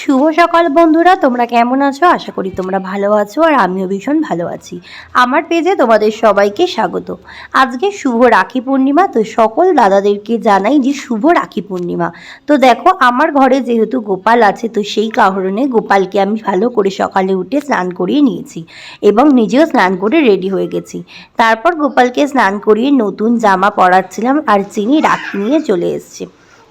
শুভ সকাল বন্ধুরা, তোমরা কেমন আছো? আশা করি তোমরা ভালো আছো আর আমিও ভীষণ ভালো আছি। আমার পেজে তোমাদের সবাইকে স্বাগত। আজকে শুভ রাখি পূর্ণিমা, তো সকল দাদাদেরকে জানাই যে শুভ রাখি পূর্ণিমা। তো দেখো, আমার ঘরে যেহেতু গোপাল আছে, তো সেই কারণে গোপালকে আমি ভালো করে সকালে উঠে স্নান করিয়ে নিয়েছি এবং নিজেও স্নান করে রেডি হয়ে গেছি। তারপর গোপালকে স্নান করিয়ে নতুন জামা পরাচ্ছিলাম আর চিনি রাখি নিয়ে চলে এসছে।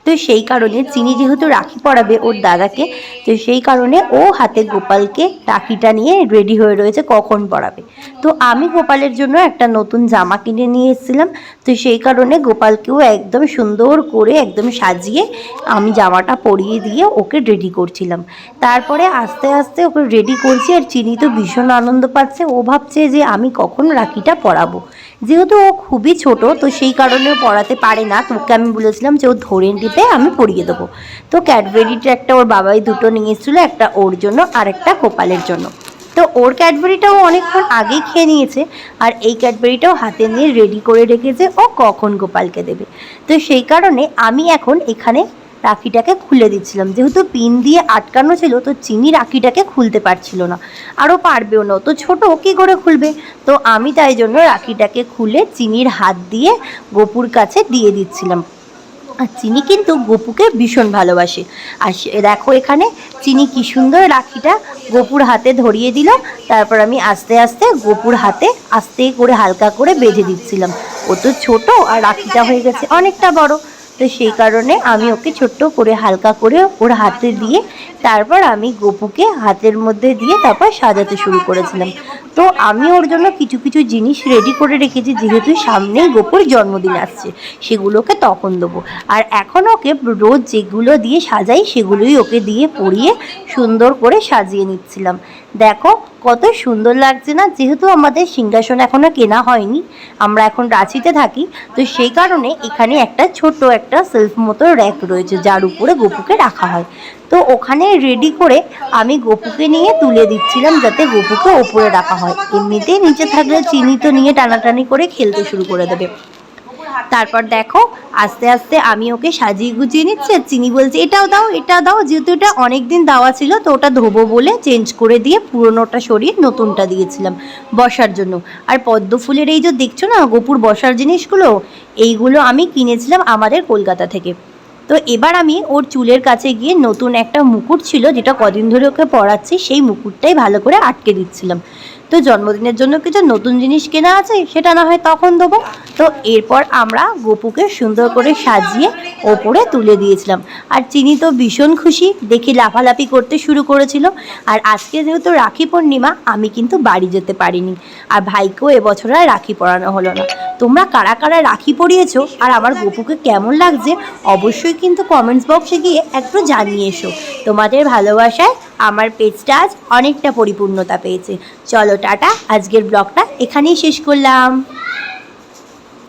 তো সেই কারণে চিনি যেহেতু রাখি পরাবে ওর দাদাকে, তো সেই কারণে ও হাতে গোপালকে রাখিটা নিয়ে রেডি হয়ে রয়েছে কখন পরাবে। তো আমি গোপালের জন্য একটা নতুন জামা কিনে নিয়ে এসেছিলাম, তো সেই কারণে গোপালকেও একদম সুন্দর করে একদম সাজিয়ে আমি জামাটা পরিয়ে দিয়ে ওকে রেডি করছিলাম। তারপরে আস্তে আস্তে ওকে রেডি করছি আর চিনি তো ভীষণ আনন্দ পাচ্ছে। ও ভাবছে যে আমি কখন রাখিটা পরাবো। যেহেতু ও খুবই ছোট, তো সেই কারণে ও পরাতে পারে না। তোকে আমি বলেছিলাম যে ও ধরে নিতে আমি পরিয়ে দেবো। তো ক্যাডবেরিটা একটা ওর বাবাই দুটো নিয়ে এসেছিলো, একটা ওর জন্য আর একটা গোপালের জন্য। তো ওর ক্যাডবেরিটাও অনেকক্ষণ আগেই খেয়ে নিয়েছে আর এই ক্যাডবেরিটাও হাতে নিয়ে রেডি করে রেখেছে ও কখন গোপালকে দেবে। তো সেই কারণে আমি এখন এখানে রাখিটাকে খুলে দিচ্ছিলাম। যেহেতু পিন দিয়ে আটকানো ছিল, তো চিনি রাখিটাকে খুলতে পারছিল না, আরও পারবেও না, তো ছোটো কী করে খুলবে। তো আমি তাই জন্য রাখিটাকে খুলে চিনির হাত দিয়ে গোপুর কাছে দিয়ে দিচ্ছিলাম। আর চিনি কিন্তু গপুকে ভীষণ ভালোবাসে। আর দেখো এখানে চিনি কি সুন্দর রাখিটা গপুর হাতে ধরিয়ে দিল। তারপর আমি আস্তে আস্তে গপুর হাতে আস্তে করে হালকা করে বেঁধে দিচ্ছিলাম। ও তো ছোটো আর রাখিটা হয়ে গেছে অনেকটা বড়, তো সেই কারণে আমি ওকে ছোট্ট করে হালকা করে ওর হাতে দিয়ে তারপর আমি গপুকে হাতের মধ্যে দিয়ে তারপর সাজাতে শুরু করেছিলাম। তো আমি ওর জন্য কিছু কিছু জিনিস রেডি করে রেখেছি, যেহেতু সামনেই গপুর জন্মদিন আসছে, সেগুলোকে তখন দেবো। আর এখন ওকে রোজ যেগুলো দিয়ে সাজাই সেগুলোই ওকে দিয়ে পরিয়ে সুন্দর করে সাজিয়ে নিচ্ছিলাম। দেখো কত সুন্দর লাগছে না? যেহেতু আমাদের সিংহাসন এখনও কেনা হয়নি, আমরা এখন রাঁচিতে থাকি, তো সেই কারণে এখানে একটা ছোট একটা সেলফ মতো র্যাক রয়েছে যার উপরে গপুকে রাখা হয়। তো ওখানে রেডি করে আমি গপুকে নিয়ে তুলে দিচ্ছিলাম যাতে গপুকে ওপরে রাখা হয়। এমনিতেই নিচে থাকলে চিনি তো নিয়ে টানাটানি করে খেলতে শুরু করে দেবে। তারপর দেখো আস্তে আস্তে আমি ওকে সাজিয়ে গুছিয়ে নিচ্ছি আর চিনি বলছে এটাও দাও এটাও দাও। যেহেতু এটা অনেক দিন দেওয়া ছিল, তো ওটা ধোবো বলে চেঞ্জ করে দিয়ে পুরোনোটা সরিয়ে নতুনটা দিয়েছিলাম বসার জন্য। আর পদ্ম ফুলের এই যে দেখছো না গপুর বসার জিনিসগুলো, এইগুলো আমি কিনেছিলাম আমাদের কলকাতা থেকে। তো এবার আমি ওর চুলের কাছে গিয়ে নতুন একটা মুকুট ছিল যেটা কদিন ধরে ওকে পরাচ্ছি, সেই মুকুটটাই ভালো করে আটকে দিচ্ছিলাম। তো জন্মদিনের জন্য কিছু নতুন জিনিস কেনা আছে, সেটা না হয় তখন দেবো। তো এরপর আমরা গপুকে সুন্দর করে সাজিয়ে ওপরে তুলে দিয়েছিলাম। আর চিনি তো ভীষণ খুশি, দেখি লাফালাফি করতে শুরু করেছিল। আর আজকে যেহেতু রাখি পূর্ণিমা, আমি কিন্তু বাড়ি যেতে পারিনি আর ভাইকেও এবছর আর রাখি পরানো হলো না। তোমরা কারা কারা রাখি পরিয়েছো আর আমার গপুকে কেমন লাগছে অবশ্যই কিন্তু কমেন্টস বক্সে গিয়ে একটু জানিয়ে এসো। তোমাদের ভালোবাসায় আমার পেজটা আজ অনেকটা পরিপূর্ণতা পেয়েছে। চলো টাটা, আজকের ব্লগটা এখানেই শেষ করলাম।